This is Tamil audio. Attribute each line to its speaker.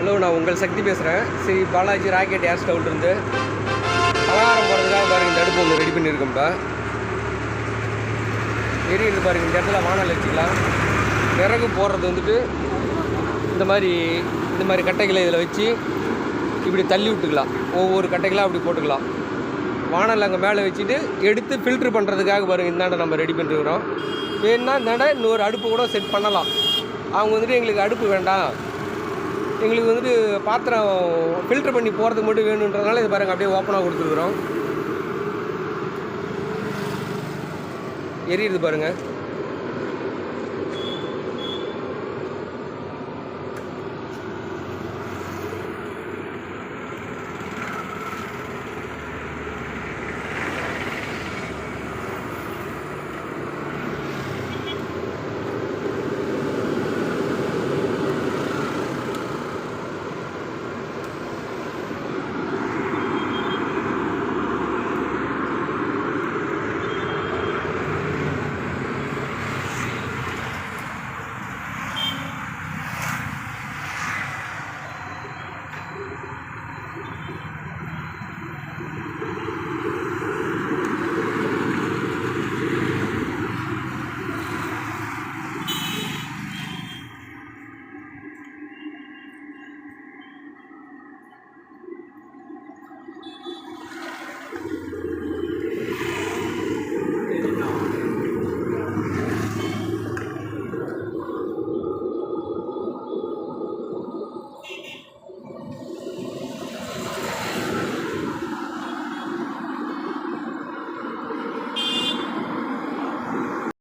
Speaker 1: ஹலோ, நான் உங்கள் சக்தி பேசுகிறேன். ஸ்ரீ பாலாஜி ராக்கெட் ஏர் ஸ்டவ்லேருந்து பலகாரம் போகிறதுக்காக பாருங்கள், இந்த அடுப்பு ஒன்று ரெடி பண்ணியிருக்கோம்ப்பா. எரியுது பாருங்கள், இந்த இடத்துல வானல் வச்சுக்கலாம். விறகு போடுறது வந்துட்டு இந்த மாதிரி கட்டைகளை இதில் வச்சு இப்படி தள்ளி விட்டுக்கலாம். ஒவ்வொரு கட்டைகளாக அப்படி போட்டுக்கலாம். வானல் அங்கே மேலே வச்சுட்டு எடுத்து ஃபில்ட்ரு பண்ணுறதுக்காக பாருங்கள், இந்தாண்ட நம்ம ரெடி பண்ணிருக்கிறோம். வேணுன்னா இந்தாண்ட இன்னொரு அடுப்பு கூட செட் பண்ணலாம். அவங்க வந்துட்டு எங்களுக்கு அடுப்பு வேண்டாம், எங்களுக்கு வந்துட்டு பாத்திரம் ஃபில்ட்ரு பண்ணி போகிறதுக்கு மட்டும் வேணுன்றதுனால இது பாருங்கள் அப்படியே ஓப்பனாக கொடுத்துருக்குறோம். எரியுது பாருங்கள்.